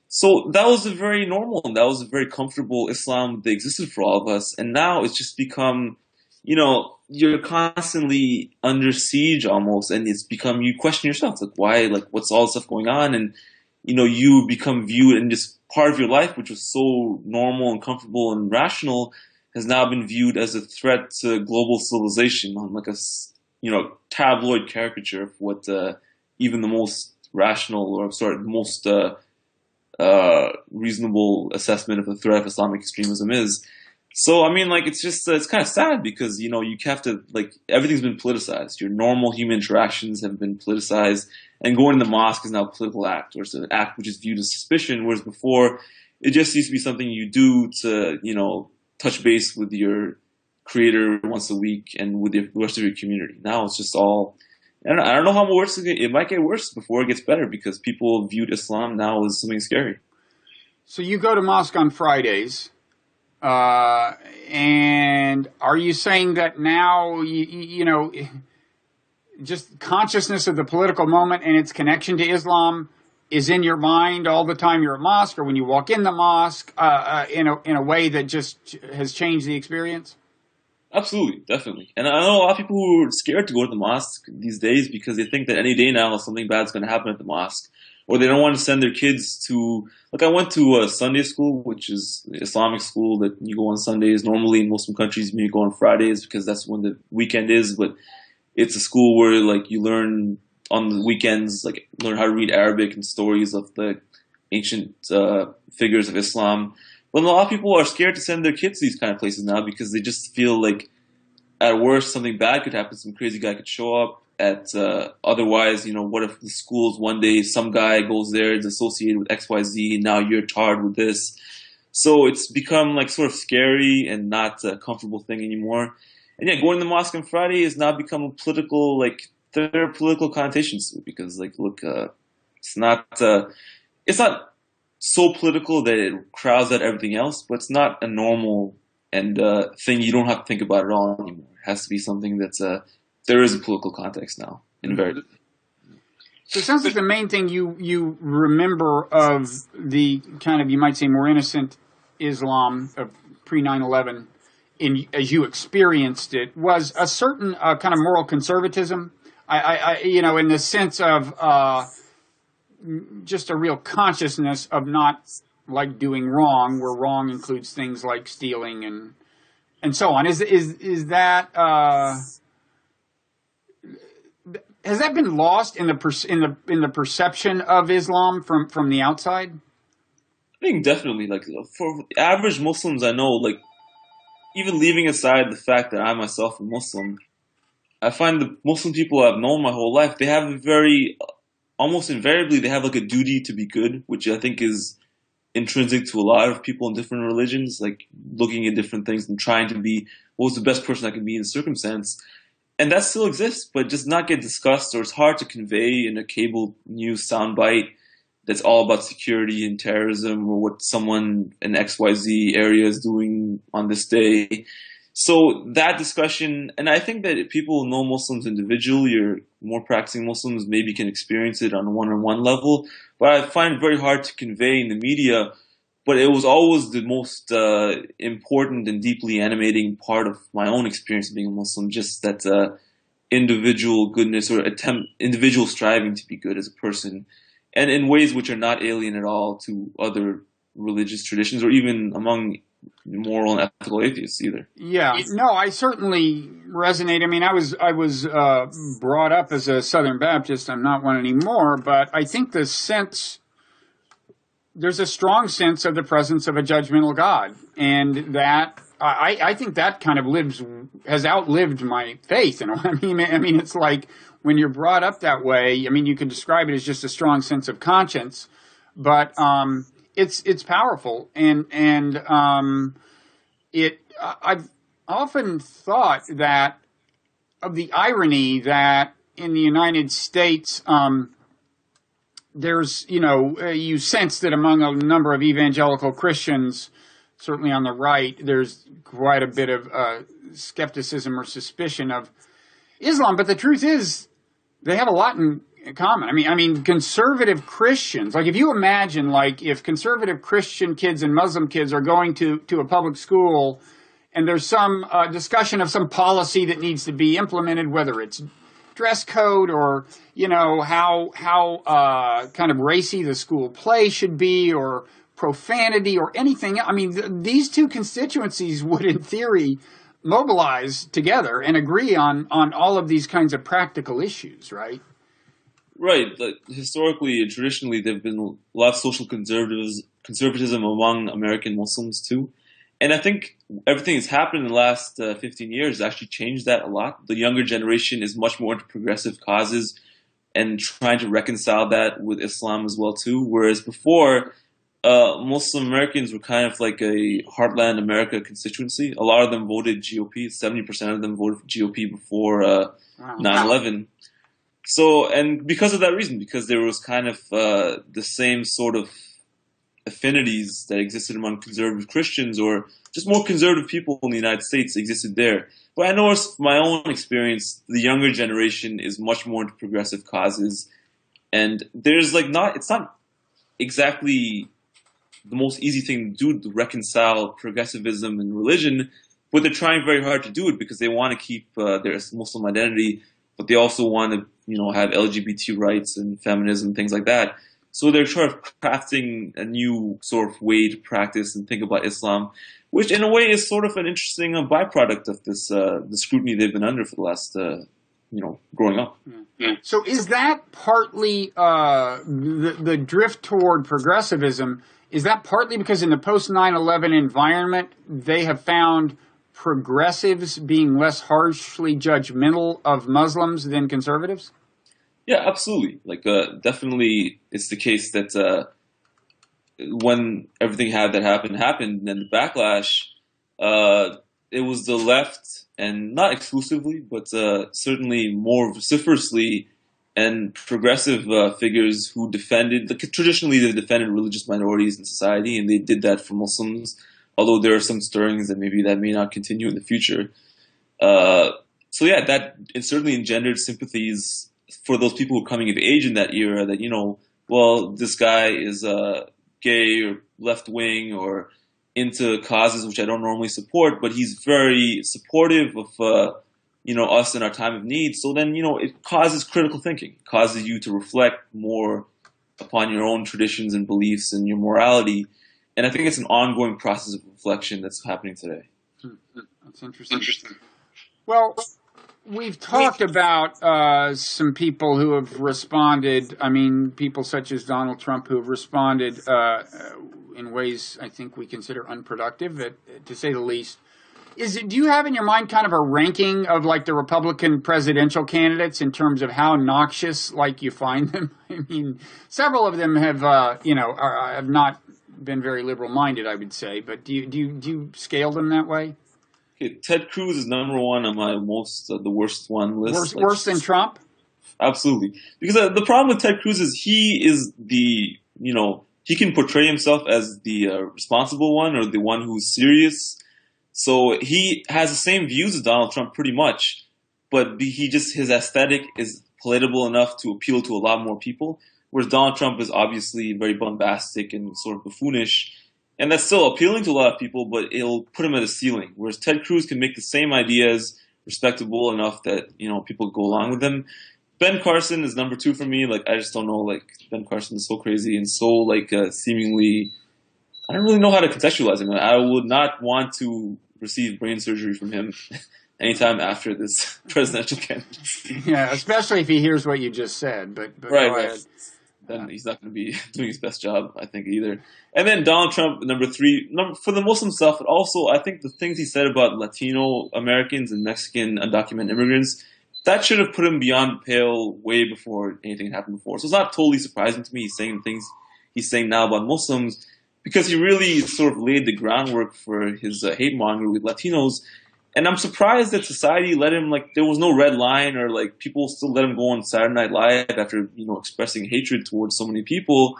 So that was a very normal and that was a very comfortable Islam that existed for all of us. And now it's just become, you're constantly under siege almost, and it's become, you question yourself, like why, like what's all this stuff going on? And, you become viewed, and just part of your life, which was so normal and comfortable and rational, has now been viewed as a threat to global civilization on like a, tabloid caricature of what even the most rational or the most reasonable assessment of the threat of Islamic extremism is. So, I mean, like, it's just, it's kind of sad because, you have to, like, everything's been politicized. Your normal human interactions have been politicized, and going to the mosque is now a political act, or it's an act which is viewed as suspicion, whereas before, it just used to be something you do to, touch base with your creator once a week and with the rest of your community. Now it's just all, I don't know how worse it might get worse before it gets better because people viewed Islam now as something scary. So you go to mosque on Fridays, and are you saying that now, just consciousness of the political moment and its connection to Islam is in your mind all the time you're at mosque, or when you walk in the mosque, in a way that just has changed the experience? Absolutely, definitely. And I know a lot of people who are scared to go to the mosque these days because they think that any day now something bad is going to happen at the mosque. Or they don't want to send their kids to, like I went to a Sunday school, which is Islamic school that you go on Sundays. Normally in Muslim countries, you go on Fridays because that's when the weekend is. But it's a school where like you learn on the weekends, like learn how to read Arabic and stories of the ancient figures of Islam. But a lot of people are scared to send their kids to these kind of places now because they just feel like at worst something bad could happen. Some crazy guy could show up. Otherwise, what if the schools one day some guy goes there, is associated with XYZ, and now you're tarred with this. So it's become like sort of scary and not a comfortable thing anymore. And yeah, going to the mosque on Friday has now become a political, like there are political connotations to it because like look, it's not so political that it crowds out everything else, but it's not a normal and thing you don't have to think about at all anymore. It has to be something that's there is a political context now. So it sounds like the main thing you remember of the kind of, you might say, more innocent Islam of pre-9/11, as you experienced it, was a certain kind of moral conservatism. In the sense of just a real consciousness of not like doing wrong, where wrong includes things like stealing and so on. Is that has that been lost in the perception of Islam from the outside? I think definitely, like for average Muslims I know, like even leaving aside the fact that I myself am Muslim, I find the Muslim people I've known my whole life, they have almost invariably, they have like a duty to be good, which I think is intrinsic to a lot of people in different religions, like looking at different things and trying to be what was the best person I could be in the circumstance. And that still exists, but does not get discussed, or it's hard to convey in a cable news soundbite that's all about security and terrorism, or what someone in XYZ area is doing on this day. So that discussion, and I think that people who know Muslims individually, or more practicing Muslims, maybe can experience it on a one-on-one level, but I find it very hard to convey in the media. But it was always the most important and deeply animating part of my own experience of being a Muslim, just that individual goodness, or individual striving to be good as a person, and in ways which are not alien at all to other religious traditions, or even among moral and ethical atheists either. Yeah, no, I certainly resonate. I mean, I was brought up as a Southern Baptist. I'm not one anymore, but I think there's a strong sense of the presence of a judgmental God, and that I think that kind of has outlived my faith. You know, I mean, it's like when you're brought up that way. I mean, you could describe it as just a strong sense of conscience, but it's powerful, and I've often thought that of the irony that in the United States, there's, you sense that among a number of evangelical Christians, certainly on the right, there's quite a bit of skepticism or suspicion of Islam. But the truth is, they have a lot in common. I mean, conservative Christians, like if you imagine, like if conservative Christian kids and Muslim kids are going to a public school, and there's some discussion of some policy that needs to be implemented, whether it's dress code or, how kind of racy the school play should be, or profanity or anything. I mean, these two constituencies would, in theory, mobilize together and agree on all of these kinds of practical issues, right? Right. Historically and traditionally, there have been a lot of social conservatism among American Muslims too. And I think everything that's happened in the last 15 years has actually changed that a lot. The younger generation is much more into progressive causes and trying to reconcile that with Islam as well too. Whereas before, Muslim Americans were kind of like a heartland America constituency. A lot of them voted GOP. 70% of them voted for GOP before 9/11. So, and because of that reason, because there was kind of the same sort of affinities that existed among conservative Christians, or just more conservative people in the United States existed there. But I know from my own experience, the younger generation is much more into progressive causes, and there's it's not exactly the most easy thing to do to reconcile progressivism and religion, but they're trying very hard to do it because they want to keep their Muslim identity, but they also want to, have LGBT rights and feminism, things like that. So they're sort of crafting a new sort of way to practice and think about Islam, which in a way is sort of an interesting byproduct of this the scrutiny they've been under for the last, growing up. Yeah. So is that partly the drift toward progressivism? Is that partly because in the post 9/11 environment, they have found progressives being less harshly judgmental of Muslims than conservatives? Yeah, absolutely. Definitely, it's the case that when everything that happened, and then the backlash, it was the left, and not exclusively, but certainly more vociferously, and progressive figures who traditionally they defended religious minorities in society, and they did that for Muslims, although there are some stirrings that may not continue in the future. So yeah, it certainly engendered sympathies for those people who are coming of age in that era, that, this guy is gay or left-wing or into causes which I don't normally support, but he's very supportive of, us in our time of need. So then, it causes critical thinking, causes you to reflect more upon your own traditions and beliefs and your morality. And I think it's an ongoing process of reflection that's happening today. That's interesting. Well, we've talked about some people who have responded. I mean, people such as Donald Trump who have responded in ways I think we consider unproductive, to say the least. Do you have in your mind kind of a ranking of the Republican presidential candidates in terms of how noxious you find them? I mean, several of them have have not been very liberal-minded, I would say. But do you scale them that way? Okay, Ted Cruz is number one on my the worst one list. Worse than Trump? Absolutely. Because the problem with Ted Cruz is he is he can portray himself as the responsible one or the one who's serious. So he has the same views as Donald Trump pretty much, but his aesthetic is palatable enough to appeal to a lot more people. Whereas Donald Trump is obviously very bombastic and sort of buffoonish. And that's still appealing to a lot of people, but it'll put him at a ceiling. Whereas Ted Cruz can make the same ideas respectable enough that, people go along with them. Ben Carson is number two for me. Like, I just don't know. Like, Ben Carson is so crazy and so, like, seemingly, I don't really know how to contextualize him. I would not want to receive brain surgery from him anytime after this presidential candidacy. Yeah, especially if he hears what you just said. But right. Then he's not going to be doing his best job, I think, either. And then Donald Trump, number three, for the Muslim stuff, but also I think the things he said about Latino Americans and Mexican undocumented immigrants, that should have put him beyond the pale way before anything happened before. So it's not totally surprising to me he's saying things he's saying now about Muslims, because he really sort of laid the groundwork for his hate mongering with Latinos. And I'm surprised that society let him, like, there was no red line, or like people still let him go on Saturday Night Live after, expressing hatred towards so many people.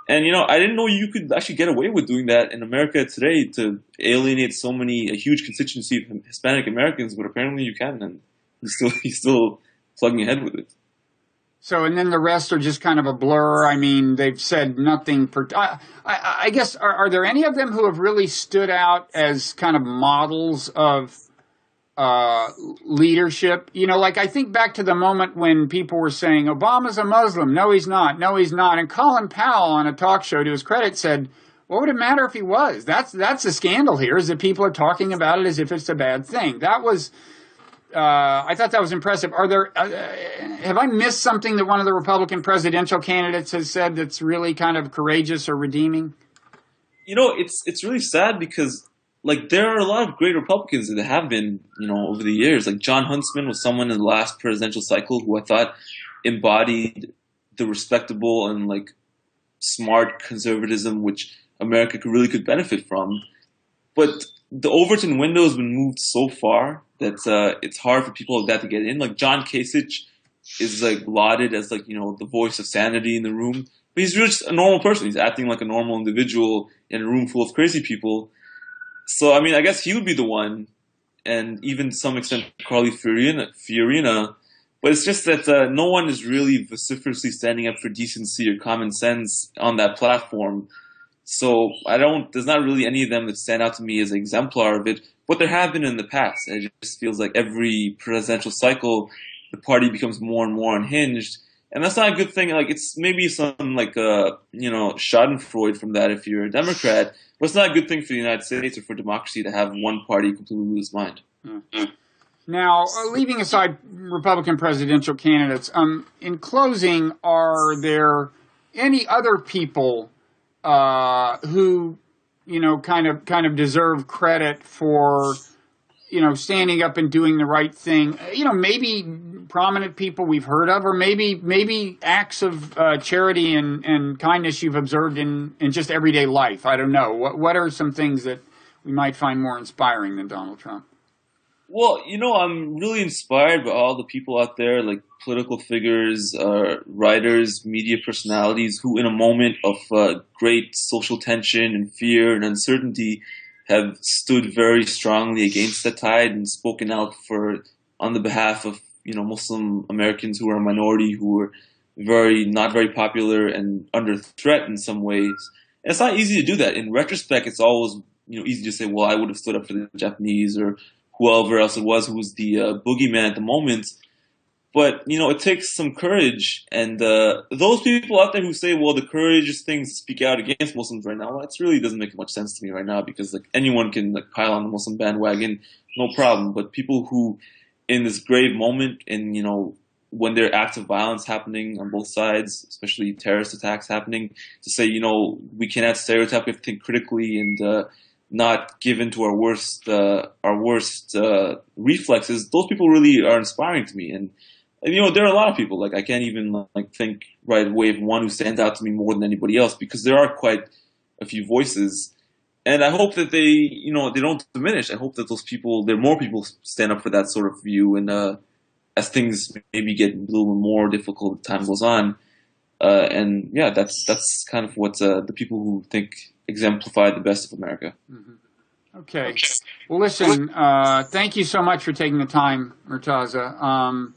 And, I didn't know you could actually get away with doing that in America today, to alienate a huge constituency of Hispanic Americans, but apparently you can, and he's still plugging ahead with it. So, and then the rest are just kind of a blur. I mean, they've said nothing. I guess, are there any of them who have really stood out as kind of models of leadership? Like, I think back to the moment when people were saying, Obama's a Muslim. No, he's not. No, he's not. And Colin Powell, on a talk show, to his credit, said, what would it matter if he was? That's the scandal here, is that people are talking about it as if it's a bad thing. That was... I thought that was impressive. Have I missed something that one of the Republican presidential candidates has said that's really kind of courageous or redeeming? It's really sad because, like, there are a lot of great Republicans that have been, over the years. Like, John Huntsman was someone in the last presidential cycle who I thought embodied the respectable and, like, smart conservatism which America could benefit from. But the Overton window has been moved so far that it's hard for people like that to get in. Like, John Kasich is, like, lauded as, like, the voice of sanity in the room. But he's just a normal person. He's acting like a normal individual in a room full of crazy people. So, I mean, I guess he would be the one, and even to some extent Carly Fiorina. But it's just that no one is really vociferously standing up for decency or common sense on that platform. So there's not really any of them that stand out to me as an exemplar of it, but there have been in the past. It just feels like every presidential cycle, the party becomes more and more unhinged. And that's not a good thing. Like, it's maybe some, like, schadenfreude from that if you're a Democrat, but it's not a good thing for the United States or for democracy to have one party completely lose its mind. Now, leaving aside Republican presidential candidates, in closing, are there any other people who, kind of deserve credit for, standing up and doing the right thing? Maybe prominent people we've heard of, or maybe acts of charity and kindness you've observed in just everyday life. I don't know. What are some things that we might find more inspiring than Donald Trump? Well, I'm really inspired by all the people out there, like political figures, writers, media personalities, who in a moment of great social tension and fear and uncertainty have stood very strongly against the tide and spoken out on the behalf of, Muslim Americans who are a minority, who are not very popular and under threat in some ways. And it's not easy to do that. In retrospect, it's always, easy to say, well, I would have stood up for the Japanese or whoever else it was who was the boogeyman at the moment. But, it takes some courage. And those people out there who say, well, the courageous thing is to speak out against Muslims right now, that really doesn't make much sense to me right now, because, like, anyone can, like, pile on the Muslim bandwagon, no problem. But people who, in this grave moment, and, when there are acts of violence happening on both sides, especially terrorist attacks happening, to say, we cannot stereotype, we have to think critically and not give in to our worst reflexes, those people really are inspiring to me. And there are a lot of people, like, I can't even think right away of one who stands out to me more than anybody else, because there are quite a few voices. And I hope that they don't diminish. I hope that there are more people stand up for that sort of view. And as things maybe get a little more difficult as time goes on, and yeah, that's kind of what the people who think exemplify the best of America. Mm-hmm. Okay. Well, listen. Thank you so much for taking the time, Murtaza.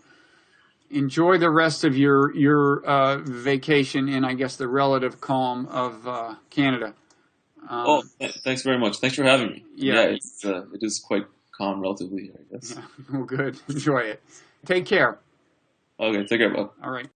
Enjoy the rest of your vacation in, I guess, the relative calm of Canada. Thanks very much. Thanks for having me. Yeah, it is quite calm relatively here, I guess. Yeah. Well, good. Enjoy it. Take care. Okay, take care, Bob. All right.